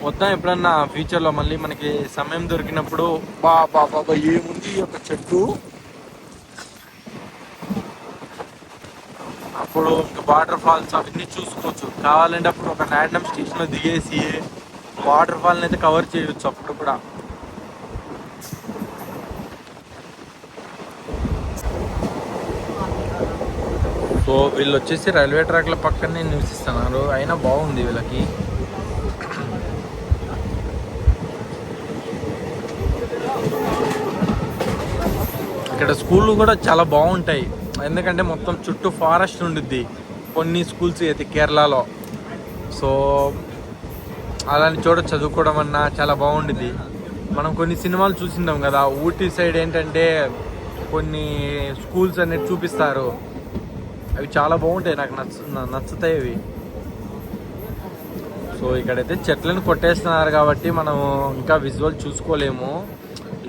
Speaker 1: వద్దాం ఎప్పుడన్నా ఫ్యూచర్లో మళ్ళీ మనకి సమయం దొరికినప్పుడు. బాబా ఏముంది ఈ యొక్క చెట్టు. అప్పుడు ఇంకా వాటర్ ఫాల్స్ అవన్నీ చూసుకోవచ్చు. కావాలంటే అప్పుడు ఒక ర్యాండమ్ స్టేషన్లో దిగేసి వాటర్ ఫాల్ని అయితే కవర్ చేయవచ్చు అప్పుడు కూడా. సో వీళ్ళు వచ్చేసి రైల్వే ట్రాక్ల పక్కనే నివసిస్తున్నారు, అయినా బాగుంది వీళ్ళకి. ఇక్కడ స్కూళ్ళు కూడా చాలా బాగుంటాయి. ఎందుకంటే మొత్తం చుట్టూ ఫారెస్ట్ ఉండిద్ది కొన్ని స్కూల్స్ అయితే కేరళలో. సో అలాంటి చోట చదువుకోవడం అన్నా చాలా బాగుండిద్ది. మనం కొన్ని సినిమాలు చూసిందాం కదా, ఊటీ సైడ్ ఏంటంటే కొన్ని స్కూల్స్ అనేది చూపిస్తారు. అవి చాలా బాగుంటాయి, నాకు నచ్చుతాయి అవి. సో ఇక్కడైతే చెట్లను కొట్టేస్తున్నారు కాబట్టి మనం ఇంకా విజువల్ చూసుకోలేము.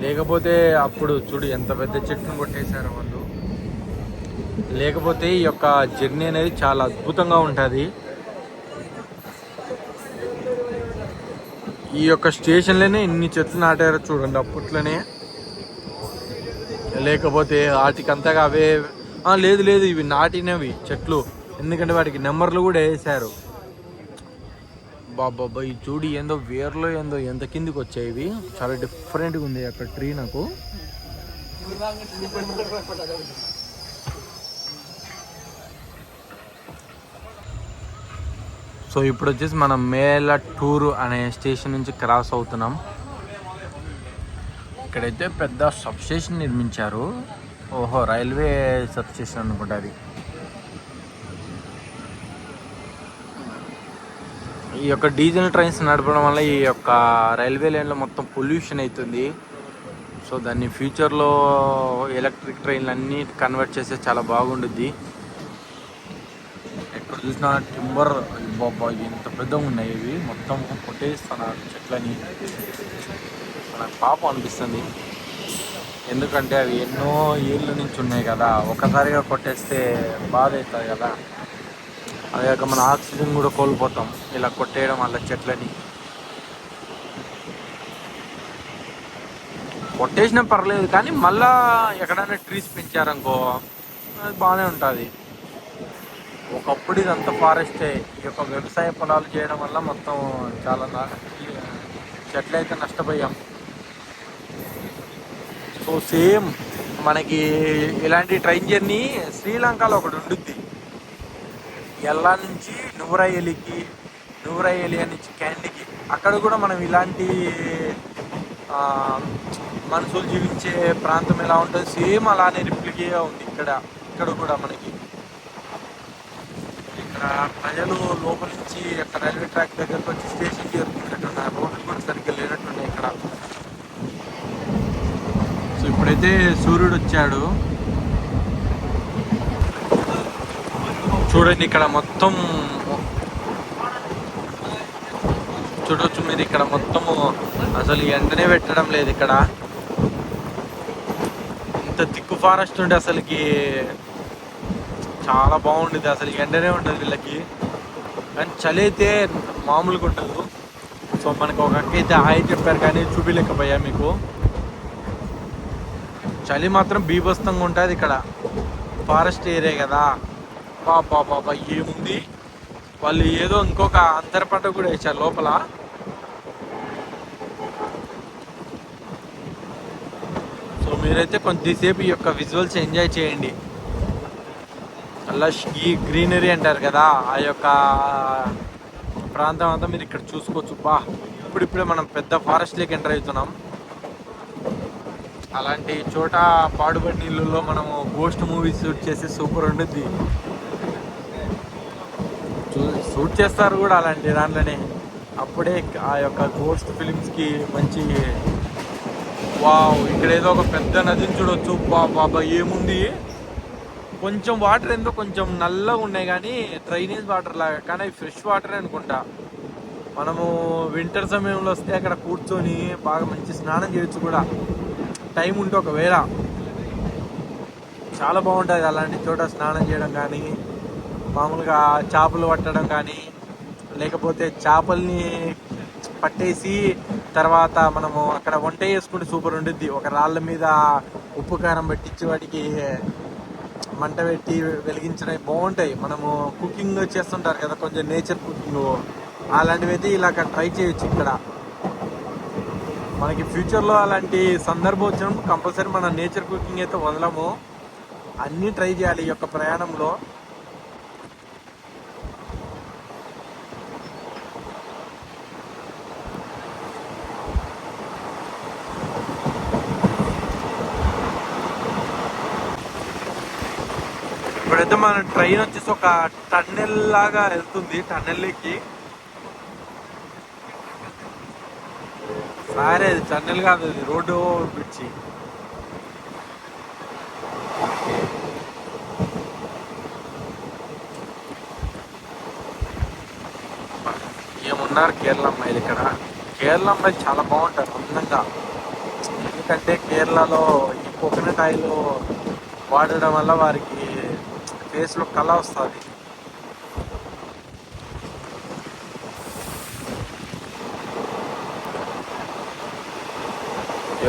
Speaker 1: లేకపోతే అప్పుడు చూడు ఎంత పెద్ద చెట్టును కొట్టేశారు వాళ్ళు. లేకపోతే ఈ యొక్క జర్నీ అనేది చాలా అద్భుతంగా ఉంటుంది. ఈ యొక్క స్టేషన్లోనే ఇన్ని చెట్లు నాటారో చూడండి అప్పట్లోనే. లేకపోతే వాటికి అంతగా అవే లేదు లేదు, ఇవి నాటినవి చెట్లు, ఎందుకంటే వాటికి నెంబర్లు కూడా వేసారు. బాబా ఈ చూడి ఏందో వేర్లో ఏందో ఎంత కిందికి వచ్చాయి ఇవి, చాలా డిఫరెంట్గా ఉంది అక్కడ ట్రీ నాకు. సో ఇప్పుడు వచ్చేసి మనం మేలటూరు అనే స్టేషన్ నుంచి క్రాస్ అవుతున్నాం. ఇక్కడైతే పెద్ద సబ్ స్టేషన్ నిర్మించారు. ఓహో, రైల్వే సబ్ స్టేషన్ అనుకుంటా అది. ఈ యొక్క డీజిల్ ట్రైన్స్ నడపడం వల్ల ఈ యొక్క రైల్వే లైన్లో మొత్తం పొల్యూషన్ అవుతుంది. సో దాన్ని ఫ్యూచర్లో ఎలక్ట్రిక్ ట్రైన్లు అన్నీ కన్వర్ట్ చేస్తే చాలా బాగుండుద్ది. ఎక్కడ చూసినా టింబర్, బాబా ఎంత పెద్దగా ఉన్నాయి ఇవి, మొత్తం కొట్టేస్తున్నారు చెట్లని. నాకు పాపం అనిపిస్తుంది, ఎందుకంటే అవి ఎన్నో ఏళ్ళ నుంచి ఉన్నాయి కదా, ఒకసారిగా కొట్టేస్తే బాధ అవుతుంది కదా. అదే మన ఆక్సిజన్ కూడా కోల్పోతాం ఇలా కొట్టేయడం వల్ల చెట్లని. కొట్టేసినా పర్లేదు కానీ మళ్ళా ఎక్కడైనా ట్రీస్ పెంచారనుకో అది బాగానే ఉంటుంది. ఒకప్పుడు ఇదంతా ఫారెస్టే. ఈ యొక్క వ్యవసాయ పొలాలు చేయడం వల్ల మొత్తం చాలా చెట్లయితే నష్టపోయాం. సో సేమ్ మనకి ఇలాంటి ట్రైన్ జర్నీ శ్రీలంకలో ఒకటి ఉండుద్ది. ఎల్లా నుంచి నువ్రాయలికి, నువ్రాయలి నుంచి క్యాండీకి, అక్కడ కూడా మనం ఇలాంటి మనుషులు జీవించే ప్రాంతం ఎలా ఉంటుంది సేమ్ అలానే రిప్లికేగా ఉంది ఇక్కడ కూడా మనకి. ఇక్కడ ప్రజలు లోపల నుంచి అక్కడ రైల్వే ట్రాక్ దగ్గరకు వచ్చి స్టేషన్ చేరుకున్నట్టున్నారు. రోడ్లు కూడా సరిగ్గా లేనట్టున్నాయి ఇక్కడ. సో ఇప్పుడైతే సూర్యుడు వచ్చాడు చూడండి. ఇక్కడ మొత్తం చూడవచ్చు మీరు, ఇక్కడ మొత్తము అసలు ఎండనే పెట్టడం లేదు. ఇక్కడ ఇంత థిక్ ఫారెస్ట్ ఉండే అసలుకి చాలా బాగుండేది. అసలు ఎండనే ఉంటుంది వీళ్ళకి, కానీ చలి అయితే మామూలుగా ఉండదు. సో మనకు ఒక అక్క అయితే హాయ్ చెప్పారు కానీ చూపిలేకపోయా మీకు. చలి మాత్రం బీభత్సంగా ఉంటుంది ఇక్కడ, ఫారెస్ట్ ఏరియా కదా. బాబా ఏముంది, వాళ్ళు ఏదో ఇంకొక అంతర పంట కూడా వేసారు లోపల. సో మీరైతే కొద్దిసేపు ఈ యొక్క విజువల్స్ ఎంజాయ్ చేయండి. లష్ ఈ గ్రీనరీ అంటారు కదా, ఆ యొక్క ప్రాంతం అంతా మీరు ఇక్కడ చూసుకోవచ్చు. ఇప్పుడిప్పుడే మనం పెద్ద ఫారెస్ట్లోకి ఎంటర్ అవుతున్నాం. అలాంటి చోట పాడుబడి నీళ్ళలో మనము గోస్ట్ మూవీస్ షూట్ చేసి సూపర్ ఉంటుంది. షూట్ చేస్తారు కూడా అలాంటి దాంట్లోనే. అప్పుడే ఆ యొక్క గోస్ట్ ఫిలిమ్స్కి మంచి వావ్. ఇక్కడ ఏదో ఒక పెద్ద నదిని చూడవచ్చు. బాబా ఏముంది, కొంచెం వాటర్ ఏందో కొంచెం నల్లగా ఉన్నాయి కానీ డ్రైనేజ్ వాటర్ లాగా, కానీ అవి ఫ్రెష్ వాటరే అనుకుంటా. మనము వింటర్ సమయంలో వస్తే అక్కడ కూర్చొని బాగా మంచి స్నానం చేయొచ్చు కూడా, టైం ఉంటే ఒకవేళ. చాలా బాగుంటుంది అలాంటి చోట స్నానం చేయడం కానీ, మామూలుగా చేపలు పట్టడం కానీ, లేకపోతే చేపల్ని పట్టేసి తర్వాత మనము అక్కడ వంట చేసుకుంటే సూపర్ ఉండిద్ది. ఒక రాళ్ళ మీద ఉప్పు కారం పట్టించి వాటికి మంట పెట్టి వెలిగించడం బాగుంటాయి. మనము కుకింగ్ చేస్తుంటారు కదా కొంచెం నేచర్ కుకింగ్, అలాంటివి అయితే ఇలా ట్రై చేయొచ్చు ఇక్కడ. మనకి ఫ్యూచర్లో అలాంటి సందర్భం వచ్చినప్పుడు కంపల్సరీ మన నేచర్ కుకింగ్ అయితే వదలము, అన్నీ ట్రై చేయాలి ఈ యొక్క ప్రయాణంలో. ఇప్పుడైతే మన ట్రైన్ వచ్చేసి ఒక టన్నెల్ లాగా వెళ్తుంది, టన్నెల్కి. సరే అది టన్నెల్ కాదు, అది రోడ్డు పిచ్చి. ఏమున్నారు కేరళ అమ్మాయిలు ఇక్కడ. కేరళ అమ్మాయిలు చాలా బాగుంటారు అందంగా, ఎందుకంటే కేరళలో ఈ కోకోనట్ ఆయిల్ వాడడం వల్ల వారికి ఫేస్లో కళ వస్తుంది.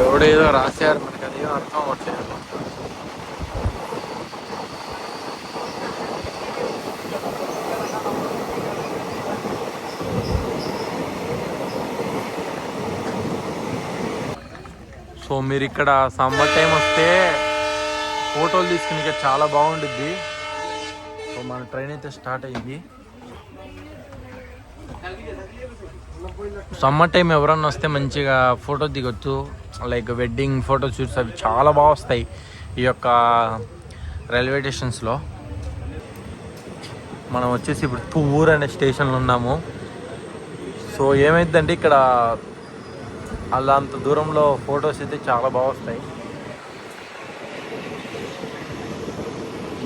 Speaker 1: ఎవడేదో రాశారు, మనకి అదేం అర్థం అవ్వట్లేదు. సో మీరు ఇక్కడ సమ్మర్ టైం వస్తే ఫోటోలు తీసుకునే చాలా బాగుంటుంది. సో మన ట్రైన్ అయితే స్టార్ట్ అయింది. సమ్మర్ టైం ఎవరన్నా వస్తే మంచిగా ఫోటో దిగొచ్చు. లైక్ వెడ్డింగ్ ఫోటో షూట్స్ అవి చాలా బాగా వస్తాయి ఈ యొక్క రైల్వే స్టేషన్స్లో. మనం వచ్చేసి ఇప్పుడు తువ్వూరు అనే స్టేషన్లో ఉన్నాము. సో ఏమైందంటే ఇక్కడ అలా అంత దూరంలో ఫొటోస్ అయితే చాలా బాగా వస్తాయి.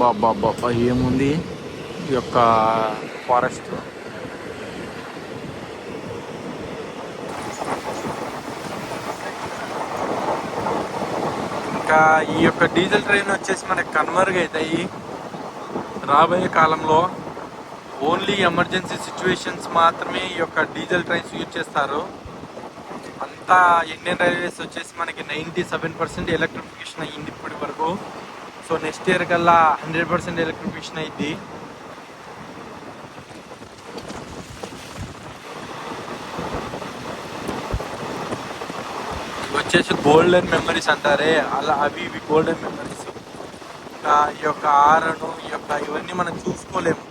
Speaker 1: బాబా ఏముంది ఈ యొక్క ఫారెస్ట్. ఇంకా ఈ యొక్క డీజిల్ ట్రైన్ వచ్చేసి మనకి కనుమరుగవుతాయి రాబోయే కాలంలో. ఓన్లీ ఎమర్జెన్సీ సిచ్యువేషన్స్ మాత్రమే ఈ యొక్క డీజిల్ ట్రైన్స్ యూజ్ చేస్తారు. అంతా ఇండియన్ రైల్వేస్ వచ్చేసి మనకి 97% ఎలక్ట్రిఫికేషన్ అయ్యింది ఇప్పటి వరకు. సో నెక్స్ట్ ఇయర్ కల్లా 100% ఎలక్ట్రిఫికేషన్ అయింది. వచ్చేసి గోల్డెన్ మెమరీస్ అంటారే, అలా అవి ఇవి గోల్డెన్ మెమరీస్. ఇంకా ఈ యొక్క ఆరను ఈ యొక్క ఇవన్నీ మనం చూసుకోలేము.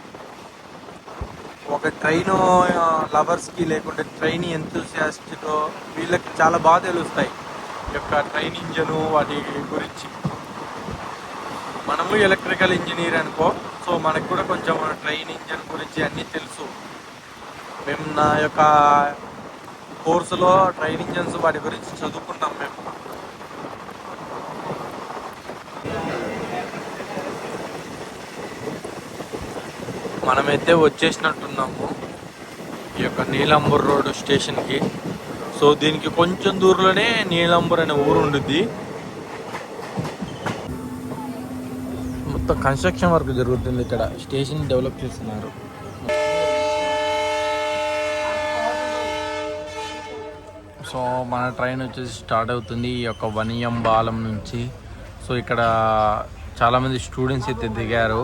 Speaker 1: ఒక ట్రైన్ లవర్స్కి లేకుంటే ట్రైన్ ఎంతూసియాస్ట్తో వీళ్ళకి చాలా బాగా తెలుస్తాయి ఈ యొక్క ట్రైన్ ఇంజను వాటి గురించి. మనము ఎలక్ట్రికల్ ఇంజనీర్ అనుకో, సో మనకు కూడా కొంచెం ట్రైన్ ఇంజన్ గురించి అన్నీ తెలుసు. మేము నా యొక్క కోర్సులో ట్రైన్ ఇంజన్స్ వాటి గురించి చదువుకుంటాం మేము. మనమైతే వచ్చేసినట్టున్నాము ఈ యొక్క నీలంబూర్ రోడ్ స్టేషన్కి. సో దీనికి కొంచెం దూరంలోనే నీలంబూర్ అనే ఊరు ఉంటుంది. మొత్తం కన్స్ట్రక్షన్ వర్క్ జరుగుతుంది ఇక్కడ, స్టేషన్ డెవలప్ చేస్తున్నారు. సో మన ట్రైన్ వచ్చేసి స్టార్ట్ అవుతుంది ఈ యొక్క వనియంబాలం నుంచి. సో ఇక్కడ చాలామంది స్టూడెంట్స్ అయితే దిగారు.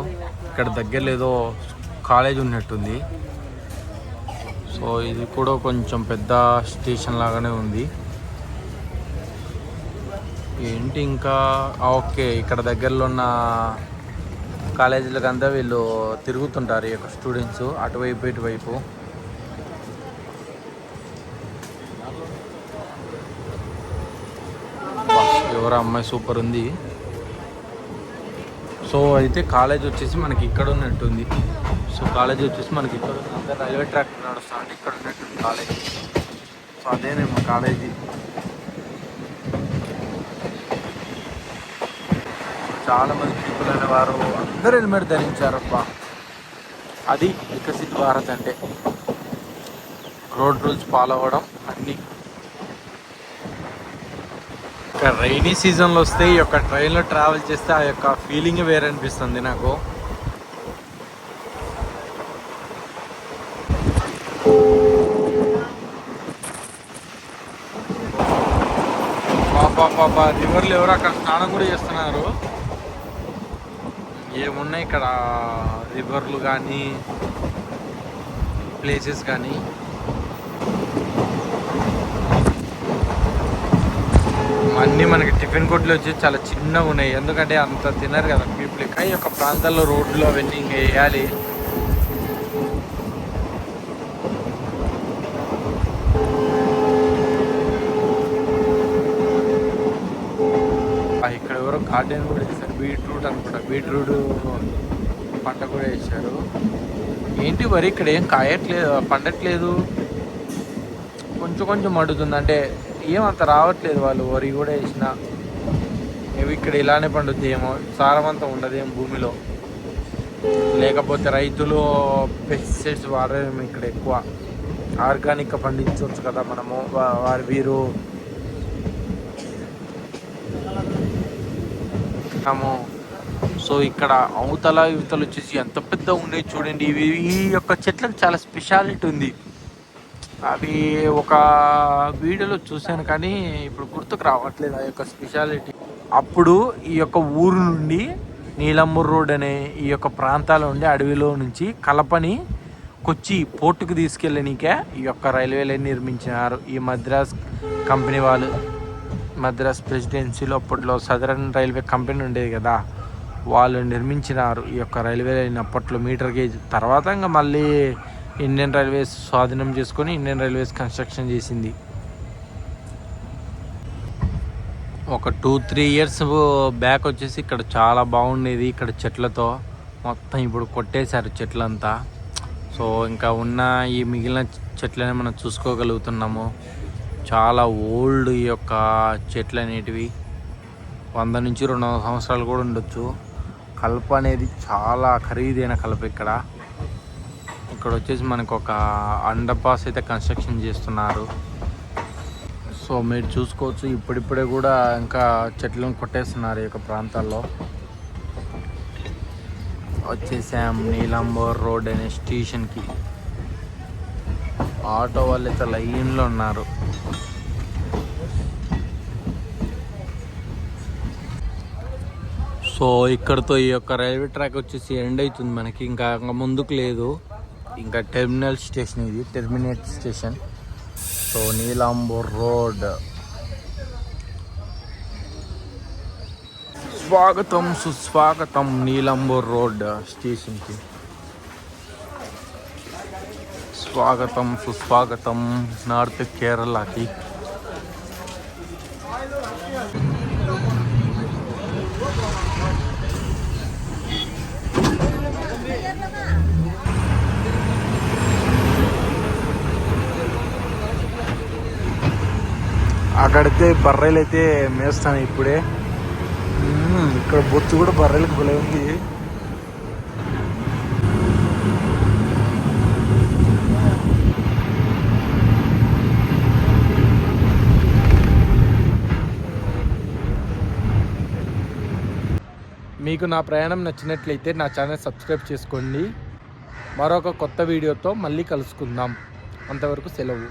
Speaker 1: ఇక్కడ దగ్గరలో ఏదో కాలేజ్ ఉన్నట్టుంది. సో ఇది కూడా కొంచెం పెద్ద స్టేషన్ లాగానే ఉంది. ఏంటి ఇంకా ఓకే, ఇక్కడ దగ్గరలో ఉన్న కాలేజీలకంతా వీళ్ళు తిరుగుతుంటారు ఈ యొక్క స్టూడెంట్స్ అటువైపు ఇటువైపు. ఎవరో అమ్మాయి సూపర్ ఉంది. సో అయితే కాలేజ్ వచ్చేసి మనకి ఇక్కడ ఉన్నట్టుంది. సో కాలేజ్ వచ్చేసి మనకి ఇక్కడ ఉంది. రైల్వే ట్రాక్ నడుస్తుంది, ఇక్కడ ఉన్నట్టుంది కాలేజ్. సో అదేనేమో కాలేజీ. చాలా మంది పీపుల్ అనేవారు అందరూ హెల్మెట్ ధరించారబ్బా. అది వికసిత్ భారత్ అంటే, రోడ్ రూల్స్ ఫాలో అవ్వడం అన్నీ. ఇక రైనీ సీజన్లో వస్తే ఈ యొక్క ట్రైన్లో ట్రావెల్ చేస్తే ఆ యొక్క ఫీలింగ్ వేరే అనిపిస్తుంది నాకు. పాపా రివర్లు ఎవరు అక్కడ స్నానం కూడా చేస్తున్నారు. ఏమున్నాయి ఇక్కడ రివర్లు కానీ ప్లేసెస్ కానీ. అన్నీ మనకి టిఫిన్ కొట్లు వచ్చి చాలా చిన్నగా ఉన్నాయి, ఎందుకంటే అంత తినరు కదా పీపుల్. ఇంకా ఈ యొక్క ప్రాంతాల్లో రోడ్లు అవన్నీ ఇంకా వేయాలి. ఇక్కడ ఎవరో గార్డెన్ కూడా వేశారు, బీట్రూట్ అనుకుంటా, బీట్రూట్ పంట కూడా వేశారు. ఏంటి వరి ఇక్కడ ఏం కాయట్లేదు, పండట్లేదు, కొంచెం కొంచెం మడుతుంది. అంటే ఏమంత రావట్లేదు. వాళ్ళు వరి కూడా వేసిన ఇవి ఇక్కడ ఇలానే పండుద్ది ఏమో, సారవంతం ఉండదేమో భూమిలో. లేకపోతే రైతులు పెస్టిసైడ్స్ వాడేమో ఇక్కడ ఎక్కువ. ఆర్గానిక్గా పండించవచ్చు కదా మనము. వీరు సో ఇక్కడ అవతల యువతలు వచ్చేసి ఎంత పెద్ద ఉన్నాయి చూడండి. ఇవి ఈ యొక్క చెట్లకు చాలా స్పెషాలిటీ ఉంది. అవి ఒక వీడియోలో చూశాను కానీ ఇప్పుడు గుర్తుకు రావట్లేదు ఆ యొక్క స్పెషాలిటీ. అప్పుడు ఈ యొక్క ఊరు నుండి నీలంబూర్ రోడ్ అనే ఈ యొక్క ప్రాంతాల నుండి అడవిలో నుంచి కలపని కొచ్చి పోర్టుకు తీసుకెళ్ళనీకే ఈ యొక్క రైల్వేలు నిర్మించినారు ఈ మద్రాస్ కంపెనీ వాళ్ళు. మద్రాస్ ప్రెసిడెన్సీలో అప్పట్లో సదరన్ రైల్వే కంపెనీ ఉండేది కదా, వాళ్ళు నిర్మించినారు ఈ యొక్క రైల్వే లైన్ అప్పట్లో మీటర్ గేజ్. తర్వాత ఇంకా మళ్ళీ ఇండియన్ రైల్వేస్ స్వాధీనం చేసుకొని ఇండియన్ రైల్వేస్ కన్స్ట్రక్షన్ చేసింది. ఒక 2-3 ఇయర్స్ బ్యాక్ వచ్చేసి ఇక్కడ చాలా బాగుండేది, ఇక్కడ చెట్లతో మొత్తం ఇప్పుడు కొట్టేశారు చెట్లంతా. సో ఇంకా ఉన్న ఈ మిగిలిన చెట్లని మనం చూసుకోగలుగుతున్నాము. చాలా ఓల్డ్ ఈ యొక్క చెట్లు అనేటివి 100 నుంచి 200 సంవత్సరాలు కూడా ఉండొచ్చు. కలప అనేది చాలా ఖరీదైన కలప. ఇక్కడ వచ్చేసి మనకు ఒక అండర్ పాస్ అయితే కన్స్ట్రక్షన్ చేస్తున్నారు. సో మీరు చూసుకోవచ్చు ఇప్పుడిప్పుడే కూడా ఇంకా చెట్లను కొట్టేస్తున్నారు ఈ యొక్క ప్రాంతాల్లో. వచ్చేసాం నీలంబూర్ రోడ్ అనే స్టేషన్కి. ఆటో వాళ్ళు అయితే లైన్లో ఉన్నారు. సో ఇక్కడతో ఈ యొక్క రైల్వే ట్రాక్ వచ్చేసి ఎండ్ అవుతుంది మనకి. ఇంకా ముందుకు లేదు. ఇంకా టెర్మినల్ స్టేషన్ ఇది, terminate station. So Nilambur road. స్వాగతం సుస్వాగతం నీలంబూర్ రోడ్ స్టేషన్కి. స్వాగతం సుస్వాగతం నార్త్ కేరళకి. అక్కడైతే బర్రెలు అయితే మేస్తాను ఇప్పుడే. ఇక్కడ బొచ్చు కూడా బర్రెలకు భలే ఉంది. మీకు నా ప్రయాణం నచ్చినట్లయితే నా ఛానల్ సబ్స్క్రైబ్ చేసుకోండి. మరొక కొత్త వీడియోతో మళ్ళీ కలుసుకుందాం. అంతవరకు సెలవు.